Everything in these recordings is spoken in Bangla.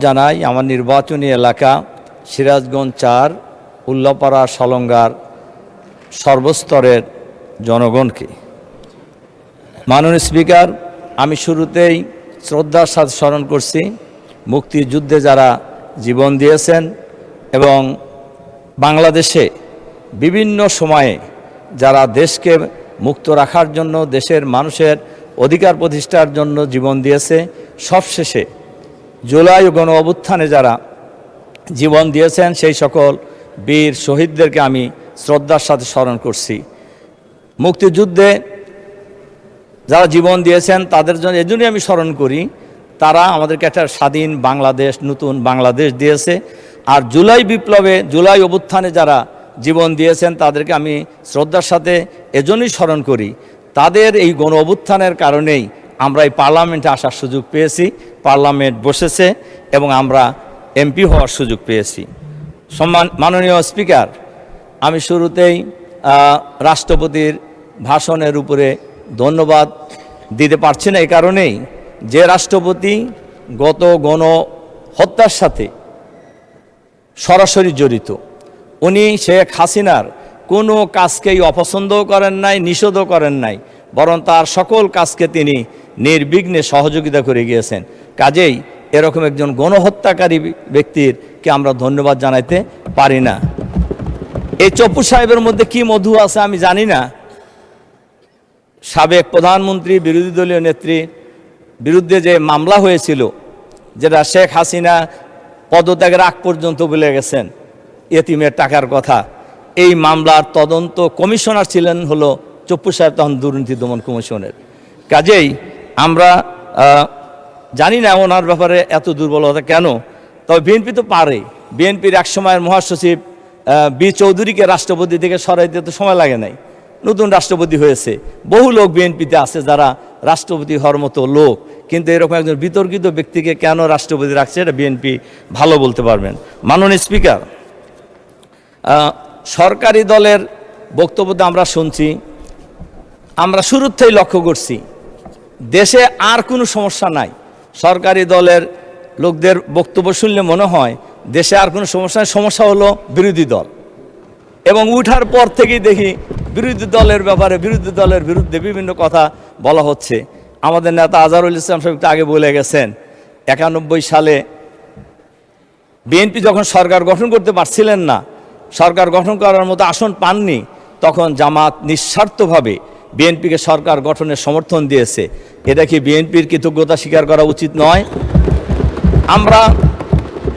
জানাই আমার নির্বাচনী এলাকা সিরাজগঞ্জ ৪ উল্লাপাড়া সলঙ্গার সর্বস্তরের জনগণকে। মাননীয় স্পিকার, আমি শুরুতেই শ্রদ্ধার সাথে স্মরণ করছি মুক্তিযুদ্ধে যারা জীবন দিয়েছেন এবং বাংলাদেশে বিভিন্ন সময়ে যারা দেশকে মুক্ত রাখার জন্য, দেশের মানুষের অধিকার প্রতিষ্ঠার জন্য জীবন দিয়েছে। সবশেষে জুলাই গণ অভ্যুত্থানে যারা জীবন দিয়েছেন সেই সকল বীর শহীদদেরকে আমি শ্রদ্ধার সাথে স্মরণ করছি। মুক্তিযুদ্ধে যারা জীবন দিয়েছেন তাদের জন্য এজন্যই আমি স্মরণ করি, তারা আমাদেরকে একটা স্বাধীন বাংলাদেশ, নতুন বাংলাদেশ দিয়েছে। আর জুলাই বিপ্লবে, জুলাই অভ্যুত্থানে যারা জীবন দিয়েছেন তাদেরকে আমি শ্রদ্ধার সাথে এজন্যই স্মরণ করি, তাদের এই গণ অভ্যুত্থানের কারণেই আমরা এই পার্লামেন্টে আসার সুযোগ পেয়েছি, পার্লামেন্ট বসেছে এবং আমরা এমপি হওয়ার সুযোগ পেয়েছি। মাননীয় স্পিকার, আমি শুরুতেই রাষ্ট্রপতির ভাষণের উপরে ধন্যবাদ দিতে পারছি না এই কারণেই যে রাষ্ট্রপতি গত গণহত্যার সাথে সরাসরি জড়িত। উনি শেখ হাসিনার কোনো কাজকেই অপছন্দও করেন নাই, নিষেধও করেন নাই, বরং তার সকল কাজকে তিনি নির্বিঘ্নে সহযোগিতা করে গিয়েছেন। কাজেই এরকম একজন গণহত্যাকারী ব্যক্তিরকে আমরা ধন্যবাদ জানাইতে পারি না। এই চপ্পু সাহেবের মধ্যে কি মধু আছে আমি জানি না। সাবেক প্রধানমন্ত্রী, বিরোধী দলীয় নেত্রী বিরুদ্ধে যে মামলা হয়েছিল, যেটা শেখ হাসিনা পদত্যাগের আগ পর্যন্ত বলে গেছেন এতিমের টাকার কথা, এই মামলার তদন্ত কমিশনার ছিলেন হলো চপ্পু সাহেব, তখন দুর্নীতি দমন কমিশনের। কাজেই আমরা জানি না ওনার ব্যাপারে এত দুর্বলতা কেন। তবে বিএনপি তো পারে। বিএনপির এক সময়ের মহাসচিব বি চৌধুরীকে রাষ্ট্রপতি থেকে সরাইতে তো সময় লাগে নাই, নতুন রাষ্ট্রপতি হয়েছে। বহু লোক বিএনপিতে আছে যারা রাষ্ট্রপতি হওয়ার মতো লোক, কিন্তু এরকম একজন বিতর্কিত ব্যক্তিকে কেন রাষ্ট্রপতি রাখছে এটা বিএনপি ভালো বলতে পারবেন। মাননীয় স্পিকার, সরকারি দলের বক্তব্যতে আমরা শুনছি, আমরা শুরুর থেকেই লক্ষ্য করছি দেশে আর কোনো সমস্যা নাই। সরকারি দলের লোকদের বক্তব্য শুনলে মনে হয় দেশে আর কোনো সমস্যা নাই, সমস্যা হলো বিরোধী দল। এবং উঠার পর থেকেই দেখি বিরোধী দলের ব্যাপারে, বিরোধী দলের বিরুদ্ধে বিভিন্ন কথা বলা হচ্ছে। আমাদের নেতা আজহারুল ইসলাম সাহেব আগে বলে গেছেন 91 সালে বিএনপি যখন সরকার গঠন করতে পারছিলেন না, সরকার গঠন করার মতো আসন পাননি, তখন জামাত নিঃস্বার্থভাবে বিএনপিকে সরকার গঠনের সমর্থন দিয়েছে। এটা কি বিএনপির কৃতজ্ঞতা স্বীকার করা উচিত নয়? আমরা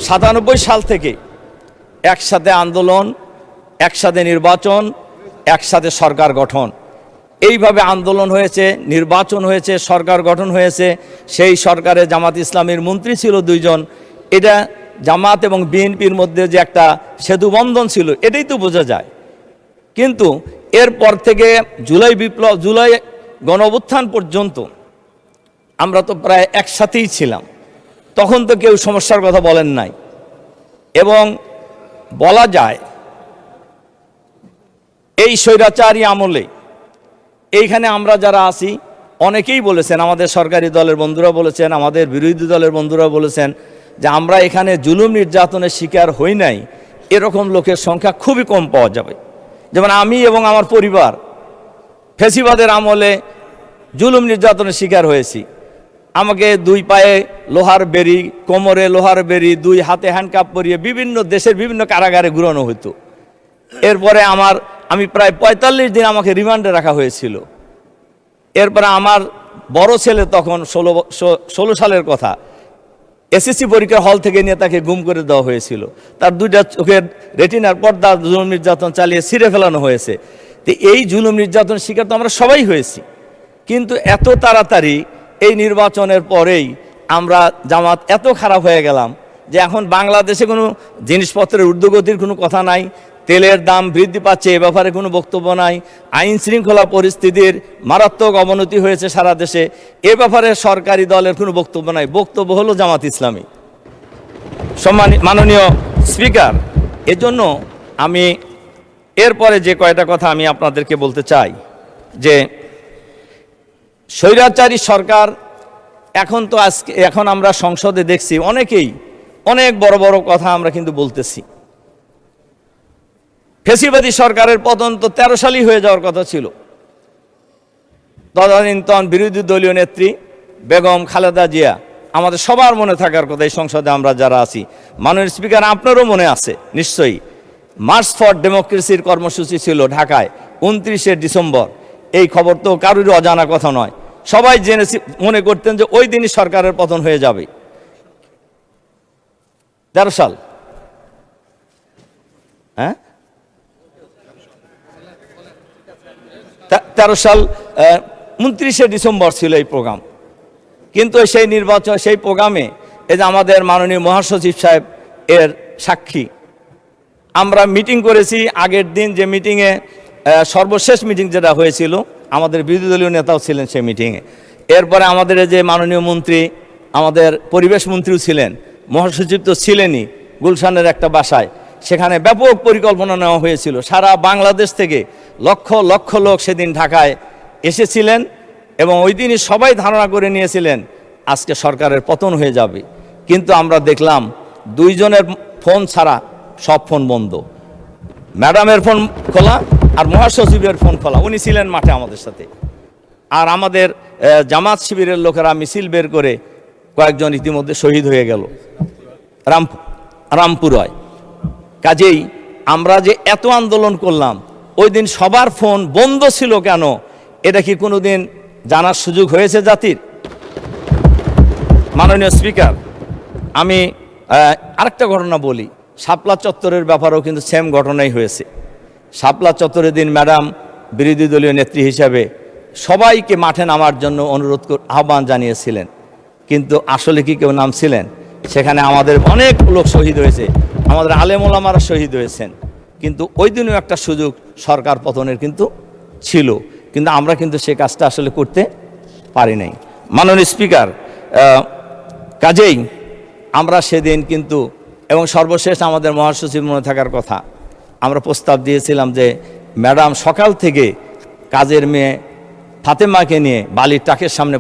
97 সাল থেকে একসাথে আন্দোলন, একসাথে নির্বাচন, একসাথে সরকার গঠন, এইভাবে আন্দোলন হয়েছে, নির্বাচন হয়েছে, সরকার গঠন হয়েছে। সেই সরকারে জামাত ইসলামীর মন্ত্রী ছিল 2 জন। এটা জামাত এবং বিএনপির মধ্যে যে একটা সেতুবন্ধন ছিল এটাই তো বোঝা যায়। কিন্তু এরপর থেকে জুলাই বিপ্লব, জুলাই গণঅভ্যুত্থান পর্যন্ত আমরা তো প্রায় একসাথেই ছিলাম। তখন তো কেউ সমস্যার কথা বলেন নাই। এবং বলা যায় এই স্বৈরাচারী আমলে এইখানে আমরা যারা আছি অনেকেই বলেছেন, আমাদের সরকারি দলের বন্ধুরা বলেছেন, আমাদের বিরোধী দলের বন্ধুরা বলেছেন যে আমরা এখানে জুলুম নির্যাতনের শিকার হই নাই, এরকম লোকের সংখ্যা খুবই কম পাওয়া যাবে। যেমন আমি এবং আমার পরিবার ফ্যাসিবাদের আমলে জুলুম নির্যাতনের শিকার হয়েছি। আমাকে 2 পায়ে লোহার বেড়ি, কোমরে লোহার বেড়ি, 2 হাতে হ্যান্ডকাপ পরিয়ে বিভিন্ন দেশের বিভিন্ন কারাগারে ঘুরানো হতো। এরপরে আমি প্রায় 45 দিন আমাকে রিমান্ডে রাখা হয়েছিল। এরপরে আমার বড় ছেলে, তখন 16 সালের কথা, এসএসসি পরীক্ষার হল থেকে নিয়ে তাকে গুম করে দেওয়া হয়েছিল। তার 2টা চোখের রেটিনার পর্দা জুলুম নির্যাতন চালিয়ে ছিঁড়ে ফেলানো হয়েছে। তো এই জুলুম নির্যাতন শিকার তো আমরা সবাই হয়েছি। কিন্তু এত তাড়াতাড়ি এই নির্বাচনের পরেই আমরা জামাত এত খারাপ হয়ে গেলাম যে এখন বাংলাদেশে কোনো জিনিসপত্রের ঊর্ধ্বগতির কোনো কথা নাই, তেলের দাম বৃদ্ধি পাচ্ছে এ ব্যাপারে কোনো বক্তব্য নাই, আইন শৃঙ্খলা পরিস্থিতির মারাত্মক অবনতি হয়েছে সারা দেশে, এ ব্যাপারে সরকারি দলের কোনো বক্তব্য নাই। বক্তব্য হলো জামাত ইসলামী। মাননীয় স্পিকার, এজন্য আমি এরপরে যে কয়টা কথা আমি আপনাদেরকে বলতে চাই যে স্বৈরাচারী সরকার এখন আমরা সংসদে দেখছি অনেকেই অনেক বড় বড় কথা আমরা কিন্তু বলতেছি। ফ্যাসিবাদী সরকারের পতন তো 13 সালই হয়ে যাওয়ার কথা ছিল। তদানীন্তন বিরোধী দলীয় নেত্রী বেগম খালেদা জিয়া, আমাদের সবার মনে থাকার কথা, এই সংসদে আমরা যারা আছি, মাননীয় স্পিকার আপনারও মনে আছে নিশ্চয়ই, মার্চ ফর ডেমোক্রেসির কর্মসূচি ছিল ঢাকায় 29শে ডিসেম্বর। এই খবর তো কারোরই অজানা কথা নয়, সবাই জেনেছি, মনে করতেন যে ওই দিনই সরকারের পতন হয়ে যাবে। 13 সাল, হ্যাঁ 13 সাল 29শে ডিসেম্বর ছিল এই প্রোগ্রাম। কিন্তু সেই নির্বাচন, সেই প্রোগ্রামে এই যে আমাদের মাননীয় মহাসচিব সাহেব এর সাক্ষী, আমরা মিটিং করেছি আগের দিন, যে মিটিংয়ে সর্বশেষ মিটিং যেটা হয়েছিল, আমাদের বিরোধী দলীয় নেতাও ছিলেন সেই মিটিংয়ে। এরপরে আমাদের যে মাননীয় মন্ত্রী, আমাদের পরিবেশ মন্ত্রীও ছিলেন, মহাসচিব তো ছিলেনই, গুলশানের একটা বাসায়, সেখানে ব্যাপক পরিকল্পনা নেওয়া হয়েছিল। সারা বাংলাদেশ থেকে লক্ষ লক্ষ লোক সেদিন ঢাকায় এসেছিলেন এবং ওই দিনই সবাই ধারণা করে নিয়েছিলেন আজকে সরকারের পতন হয়ে যাবে। কিন্তু আমরা দেখলাম 2 জনের ফোন ছাড়া সব ফোন বন্ধ। ম্যাডামের ফোন খোলা আর মহাসচিবের ফোন খোলা, উনি ছিলেন মাঠে আমাদের সাথে। আর আমাদের জামাত শিবিরের লোকেরা মিছিল বের করে কয়েকজন ইতিমধ্যে শহীদ হয়ে গেল রামপুরায়। কাজেই আমরা যে এত আন্দোলন করলাম, ওই দিন সবার ফোন বন্ধ ছিল কেন, এটা কি কোনোদিন জানার সুযোগ হয়েছে জাতির? মাননীয় স্পিকার, আমি আরেকটা ঘটনা বলি। শাপলা চত্বরের ব্যাপারেও কিন্তু সেম ঘটনাই হয়েছে। শাপলা চত্বরের দিন ম্যাডাম বিরোধী দলীয় নেত্রী হিসাবে সবাইকে মাঠে নামার জন্য আহ্বান জানিয়েছিলেন, কিন্তু আসলে কি কেউ নামছিলেন? সেখানে আমাদের অনেক লোক শহীদ হয়েছে, আমাদের আলেম ওলামারা শহীদ হয়েছেন। কিন্তু ওই দিনও একটা সুযোগ সরকার পতনের কিন্তু ছিল, কিন্তু আমরা কিন্তু সে কাজটা আসলে করতে পারি নাই। মাননীয় স্পিকার, কাজেই আমরা সেদিন কিন্তু, এবং সর্বশেষ আমাদের মহাসচিব মনে থাকার কথা, আমরা প্রস্তাব দিয়েছিলাম যে ম্যাডাম সকাল থেকে কাজের মেয়ে ফাতেমাকে নিয়ে বালির টাকের সামনে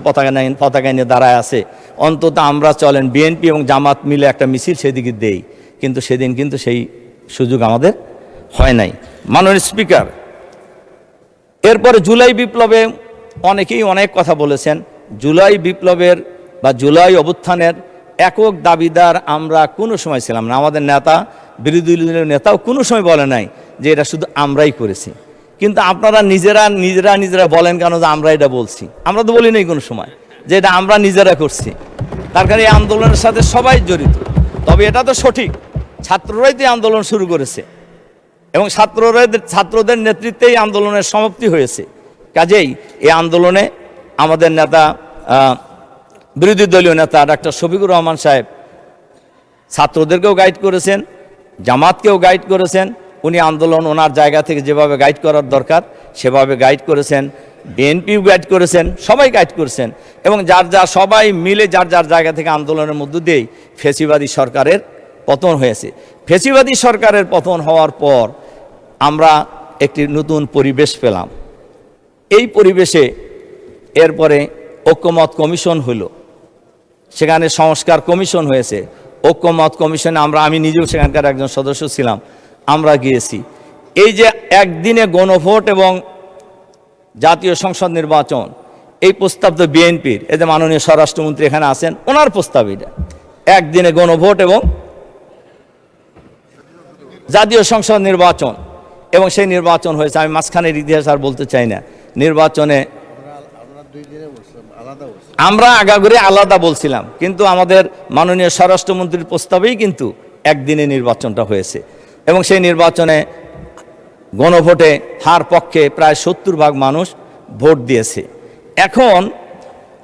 পতাকা নিয়ে দাঁড়ায় আছে, অন্তত আমরা চলেন বিএনপি এবং জামাত মিলে একটা মিছিল সেদিকে দেই। কিন্তু সেদিন কিন্তু সেই সুযোগ আমাদের হয় নাই। মাননীয় স্পিকার, এরপরে জুলাই বিপ্লবে অনেকেই অনেক কথা বলেছেন। জুলাই বিপ্লবের বা জুলাই অভ্যুত্থানের একক দাবিদার আমরা কোনো সময় ছিলাম না। আমাদের নেতা, বিরোধী দলীয় নেতাও কোনো সময় বলে নাই যে এটা শুধু আমরাই করেছি। কিন্তু আপনারা নিজেরা বলেন কেন যে আমরা এটা বলছি? আমরা তো বলি নাই কোনো সময় যে এটা আমরা নিজেরা করছি। তার কারণে এই আন্দোলনের সাথে সবাই জড়িত। তবে এটা তো সঠিক, ছাত্ররাই তো আন্দোলন শুরু করেছে এবং ছাত্রদের নেতৃত্বেই আন্দোলনের সমাপ্তি হয়েছে। কাজেই এই আন্দোলনে আমাদের নেতা, বিরোধী দলীয় নেতা ডাক্তার শফিকুর রহমান সাহেব ছাত্রদেরকেও গাইড করেছেন, জামাতকেও গাইড করেছেন। উনি আন্দোলন ওনার জায়গা থেকে যেভাবে গাইড করার দরকার সেভাবে গাইড করেছেন, বিএনপিও গাইড করেছেন, সবাই গাইড করেছেন এবং সবাই মিলে যার জায়গা থেকে আন্দোলনের মধ্য দিয়েই ফ্যাসিবাদী সরকারের পতন হয়েছে। ফ্যাসিবাদী সরকারের পতন হওয়ার পর আমরা একটি নতুন পরিবেশ পেলাম। এই পরিবেশে এরপরে ঐক্যমত কমিশন হলো, সেখানে সংস্কার কমিশন হয়েছে। ঐক্যমত কমিশনে আমি নিজেও সেখানকার একজন সদস্য ছিলাম, আমরা গিয়েছি। এই যে একদিনে গণভোট এবং জাতীয় সংসদ নির্বাচন, এই প্রস্তাব তো বিএনপির, এই যে মাননীয় স্বরাষ্ট্রমন্ত্রী এখানে আছেন, ওনার প্রস্তাব এটা, একদিনে গণভোট এবং জাতীয় সংসদ নির্বাচন, এবং সেই নির্বাচন হয়েছে। আমি মাঝখানের ইতিহাস আর বলতে চাই না। নির্বাচনে আমরা আগাগোড়ে আলাদা বলছিলাম, কিন্তু আমাদের মাননীয় স্বরাষ্ট্রমন্ত্রীর প্রস্তাবেই কিন্তু একদিনে নির্বাচনটা হয়েছে এবং সেই নির্বাচনে গণভোটে হার পক্ষে প্রায় 70% মানুষ ভোট দিয়েছে। এখন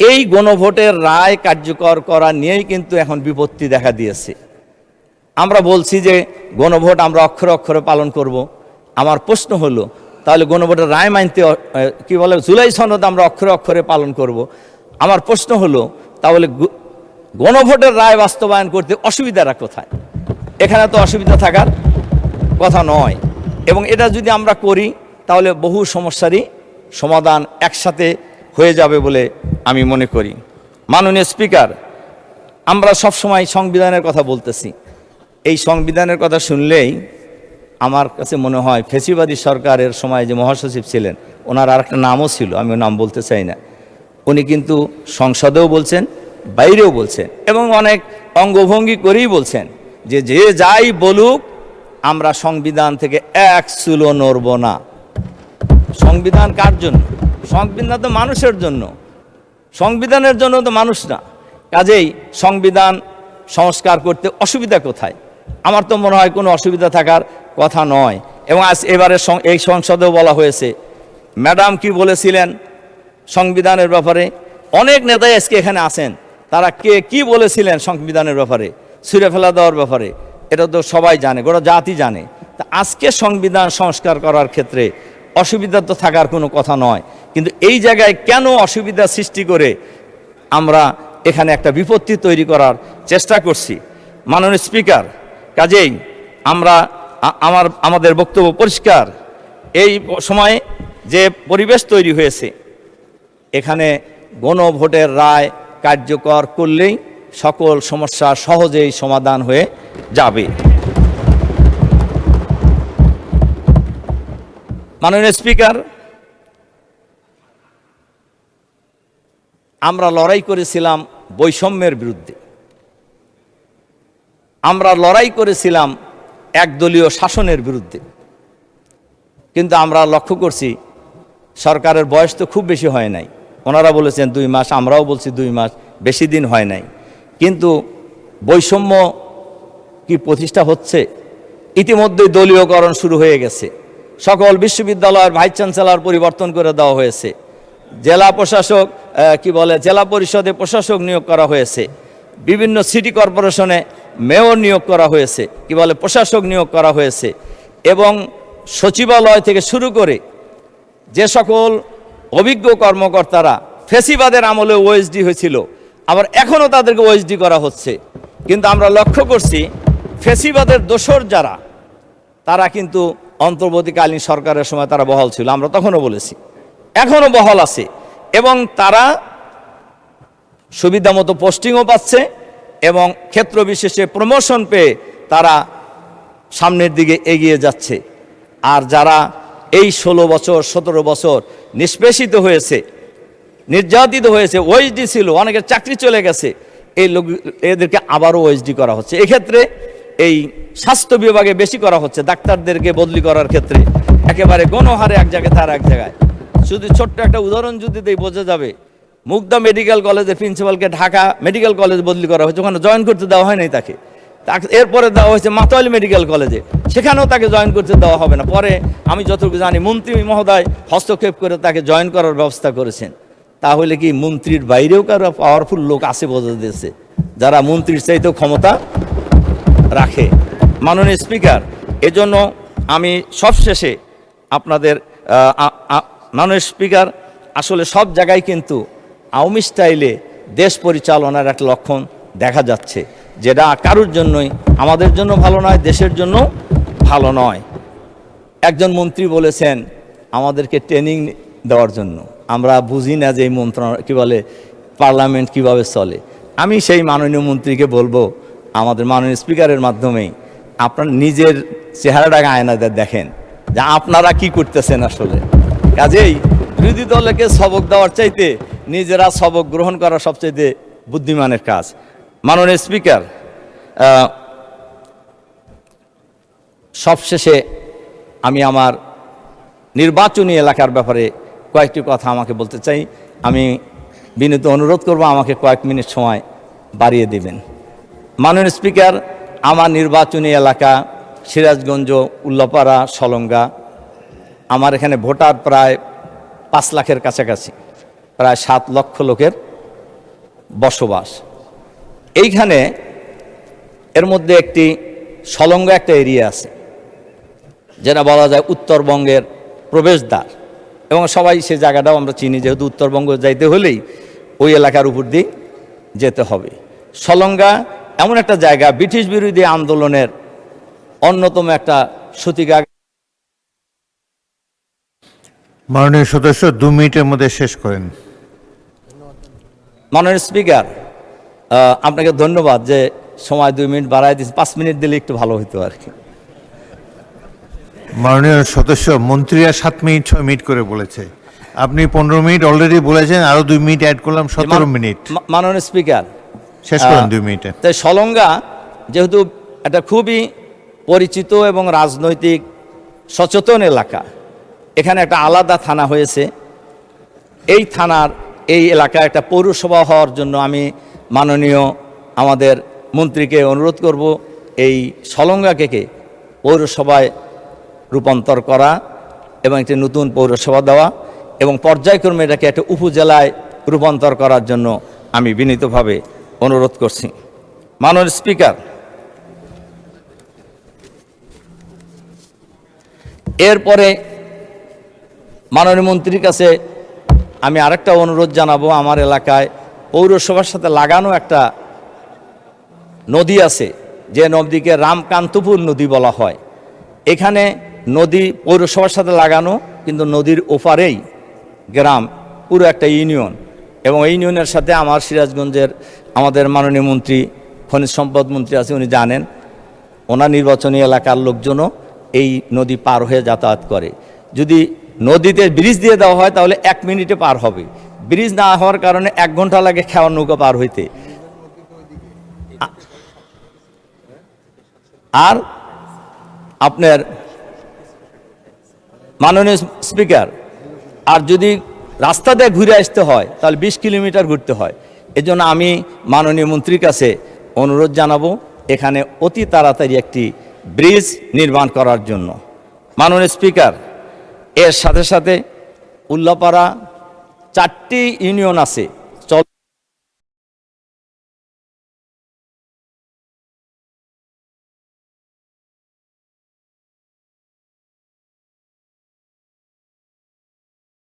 এই গণভোটের রায় কার্যকর করা নিয়েই কিন্তু এখন বিপত্তি দেখা দিয়েছে। আমরা বলছি যে গণভোট আমরা অক্ষরে অক্ষরে পালন করব। আমার প্রশ্ন হলো, তাহলে গণভোটের রায় মানতে কি বলে জুলাই সনদ আমরা অক্ষরে অক্ষরে পালন করব। আমার প্রশ্ন হলো, তাহলে গণভোটের রায় বাস্তবায়ন করতে অসুবিধাটা কোথায়? এখানে তো অসুবিধা থাকার কথা নয়, এবং এটা যদি আমরা করি তাহলে বহু সমস্যারই সমাধান একসাথে হয়ে যাবে বলে আমি মনে করি। মাননীয় স্পিকার, আমরা সবসময় সংবিধানের কথা বলতেছি। এই সংবিধানের কথা শুনলেই আমার কাছে মনে হয় ফ্যাসিবাদী সরকারের সময় যে মহাসচিব ছিলেন, ওনার আর একটা নামও ছিল, আমি নাম বলতে চাই না, উনি কিন্তু সংসদেও বলছেন, বাইরেও বলছেন এবং অনেক অঙ্গভঙ্গি করেই বলছেন যে যে যাই বলুক আমরা সংবিধান থেকে এক চুলো নড়ব না। সংবিধান কার জন্য? সংবিধান তো মানুষের জন্য, সংবিধানের জন্য তো মানুষ না। কাজেই সংবিধান সংস্কার করতে অসুবিধা কোথায়? আমার তো মনে হয় কোনো অসুবিধা থাকার কথা নয়। এবং আজ এবারে এই সংসদেও বলা হয়েছে, ম্যাডাম কি বলেছিলেন সংবিধানের ব্যাপারে, অনেক নেতাই আজকে এখানে আছেন, তারা কে কি বলেছিলেন সংবিধানের ব্যাপারে, ছুঁড়ে ফেলা দেওয়ার ব্যাপারে, এটা তো সবাই জানে, গোটা জাতি জানে। তা আজকে সংবিধান সংস্কার করার ক্ষেত্রে অসুবিধা তো থাকার কোনো কথা নয়, কিন্তু এই জায়গায় কেন অসুবিধা সৃষ্টি করে আমরা এখানে একটা বিপত্তি তৈরি করার চেষ্টা করছি? মাননীয় স্পিকার, কাজেই আমরা আমাদের বক্তব্য পরিষ্কার। এই সময়ে যে পরিবেশ তৈরি হয়েছে, এখানে গণভোটের রায় কার্যকর করলেই সকল সমস্যা সহজেই সমাধান হয়ে যাবে। মাননীয় স্পিকার, আমরা লড়াই করেছিলাম বৈষম্যের বিরুদ্ধে, আমরা লড়াই করেছিলাম একদলীয় শাসনের বিরুদ্ধে, কিন্তু আমরা লক্ষ্য করছি সরকারের বয়স তো খুব বেশি হয় নাই। ওনারা বলেছেন 2 মাস, আমরাও বলছি 2 মাস, বেশি দিন হয় নাই। কিন্তু বৈষম্য কি প্রতিষ্ঠা হচ্ছে? ইতিমধ্যেই দলীয়করণ শুরু হয়ে গেছে, সকল বিশ্ববিদ্যালয়ের ভাইস চ্যান্সেলর পরিবর্তন করে দেওয়া হয়েছে, জেলা প্রশাসক জেলা পরিষদে প্রশাসক নিয়োগ করা হয়েছে, বিভিন্ন সিটি কর্পোরেশনে মেয়র নিয়োগ করা হয়েছে, প্রশাসক নিয়োগ করা হয়েছে, এবং সচিবালয় থেকে শুরু করে যে সকল অভিজ্ঞ কর্মকর্তারা ফ্যাসিবাদের আমলে ওএসডি হয়েছিল, আবার এখনও তাদেরকে ওএসডি করা হচ্ছে। কিন্তু আমরা লক্ষ্য করছি ফ্যাসিবাদের দোসর যারা, তারা কিন্তু অন্তর্বর্তীকালীন সরকারের সময় তারা বহাল ছিল, আমরা তখনও বলেছি, এখনও বহাল আছে, এবং তারা সুবিধা মতো পোস্টিংও পাচ্ছে এবং ক্ষেত্র বিশেষে প্রমোশন পেয়ে তারা সামনের দিকে এগিয়ে যাচ্ছে। আর যারা এই 16 বছর 17 বছর নিষ্পেষিত হয়েছে, নির্যাতিত হয়েছে, ওএসডি ছিল, অনেকের চাকরি চলে গেছে, এই এদেরকে আবারও ওএসডি করা হচ্ছে। এক্ষেত্রে এই স্বাস্থ্য বিভাগে বেশি করা হচ্ছে, ডাক্তারদেরকে বদলি করার ক্ষেত্রে একেবারে গণহারে এক জায়গায় তার এক জায়গায়। শুধু ছোট্ট একটা উদাহরণ যদি দেই বোঝা যাবে, মুগদা মেডিকেল কলেজের প্রিন্সিপালকে ঢাকা মেডিকেল কলেজ বদলি করা হয়েছে, ওখানে জয়েন করতে দেওয়া হয় নাই তাকে। এরপরে দেওয়া হয়েছে মাতোয়ালি মেডিকেল কলেজে, সেখানেও তাকে জয়েন করতে দেওয়া হবে না। পরে আমি যতটুকু জানি মন্ত্রী মহোদয় হস্তক্ষেপ করে তাকে জয়েন করার ব্যবস্থা করেছেন। তাহলে কি মন্ত্রীর বাইরেও কারো পাওয়ারফুল লোক আছে বোঝা দিয়েছে, যারা মন্ত্রীর চাইতেও ক্ষমতা রাখে? মাননীয় স্পিকার, এজন্য আমি সবশেষে আপনাদের মাননীয় স্পিকার, আসলে সব জায়গায় কিন্তু আওয়ামী স্টাইলে দেশ পরিচালনার একটা লক্ষণ দেখা যাচ্ছে, যেটা কারোর জন্যই, আমাদের জন্য ভালো নয়, দেশের জন্য ভালো নয়। একজন মন্ত্রী বলেছেন আমাদেরকে ট্রেনিং দেওয়ার জন্য, আমরা বুঝি না যে এই পার্লামেন্ট কিভাবে চলে। আমি সেই মাননীয় মন্ত্রীকে বলবো, আমাদের মাননীয় স্পিকারের মাধ্যমেই আপনার নিজের চেহারাটাকে আয়নাতে দেখেন যে আপনারা কি করতেছেন আসলে। কাজেই বিরোধী দলকে সবক দেওয়ার চাইতে নিজেরা সবক গ্রহণ করা সবচাইতে বুদ্ধিমানের কাজ। মাননীয় স্পিকার, সবশেষে আমি আমার নির্বাচনী এলাকার ব্যাপারে কয়েকটি কথা আমাকে বলতে চাই। আমি বিনীত অনুরোধ করব আমাকে কয়েক মিনিট সময় বাড়িয়ে দিবেন। মাননীয় স্পিকার, আমার নির্বাচনী এলাকা সিরাজগঞ্জ, উল্লাপাড়া, সলঙ্গা। আমার এখানে ভোটার প্রায় 5 লাখের কাছাকাছি, প্রায় 7 লক্ষ লোকের বসবাস। এইখানে এর মধ্যে একটি সলঙ্গা একটা এরিয়া আছে, যেটা বলা যায় উত্তরবঙ্গের প্রবেশদ্বার, এবং সবাই সে জায়গাটাও আমরা চিনি, যেহেতু উত্তরবঙ্গ যাইতে হলেই ওই এলাকার উপর দিয়ে যেতে হবে। সলঙ্গা এমন একটা জায়গা, ব্রিটিশ বিরোধী আন্দোলনের অন্যতম একটা সূতিকা। মাননীয় সদস্য 2 মিনিটের মধ্যে শেষ করেন। মাননীয় স্পিকার, আপনাকে ধন্যবাদ যে সময় 2 মিনিট বাড়ায় দিয়েছে, 5 মিনিট দিলে একটু ভালো হতো আর কি। মাননীয় সদস্য, মন্ত্রীরা 7 মিনিট 6 মিনিট করে বলেছে, আপনি 15 মিনিট অলরেডি বলেছেন, আরো 2 মিনিট অ্যাড করলাম, 17 মিনিট। মাননীয় স্পিকার, শেষ করেন 2 মিনিটে। তাই সলঙ্গা যেহেতু একটা খুবই পরিচিত এবং রাজনৈতিক সচেতন এলাকা, এখানে একটা আলাদা থানা হয়েছে। এই থানার এই এলাকায় একটা পৌরসভা হওয়ার জন্য আমি মাননীয় আমাদের মন্ত্রীকে অনুরোধ করব এই সলঙ্গাকে পৌরসভায় রূপান্তর করা এবং একটি নতুন পৌরসভা দেওয়া এবং পর্যায়ক্রমে এটাকে একটা উপজেলায় রূপান্তর করার জন্য আমি বিনীতভাবে অনুরোধ করছি। মাননীয় স্পিকার, এরপরে মাননীয় মন্ত্রীর কাছে আমি আরেকটা অনুরোধ জানাবো। আমার এলাকায় পৌরসভার সাথে লাগানো একটা নদী আছে, যে নদীকে রামকান্তপুর নদী বলা হয়। এখানে নদী পৌরসভার সাথে লাগানো, কিন্তু নদীর ওপারেই গ্রাম, পুরো একটা ইউনিয়ন, এবং এই ইউনিয়নের সাথে আমার সিরাজগঞ্জের আমাদের মাননীয় মন্ত্রী, খনিজ সম্পদ মন্ত্রী আছে, উনি জানেন, ওনার নির্বাচনী এলাকার লোকজনও এই নদী পার হয়ে যাতায়াত করে। যদি নদীতে ব্রিজ দিয়ে দেওয়া হয় তাহলে 1 মিনিটে পার হবে। ব্রিজ না হওয়ার কারণে 1 ঘন্টা লাগে খেওয়ার নৌকা পার হইতে। আর আপনার মাননীয় স্পিকার, আর যদি রাস্তা দিয়ে ঘুরে আসতে হয় তাহলে 20 কিলোমিটার ঘুরতে হয়। এজন্য আমি মাননীয় মন্ত্রীর কাছে অনুরোধ জানাবো এখানে অতি তাড়াতাড়ি একটি ব্রিজ নির্মাণ করার জন্য। মাননীয় স্পিকার, এর সাথে সাথে উল্লাপাড়া 4টি ইউনিয়ন আছে,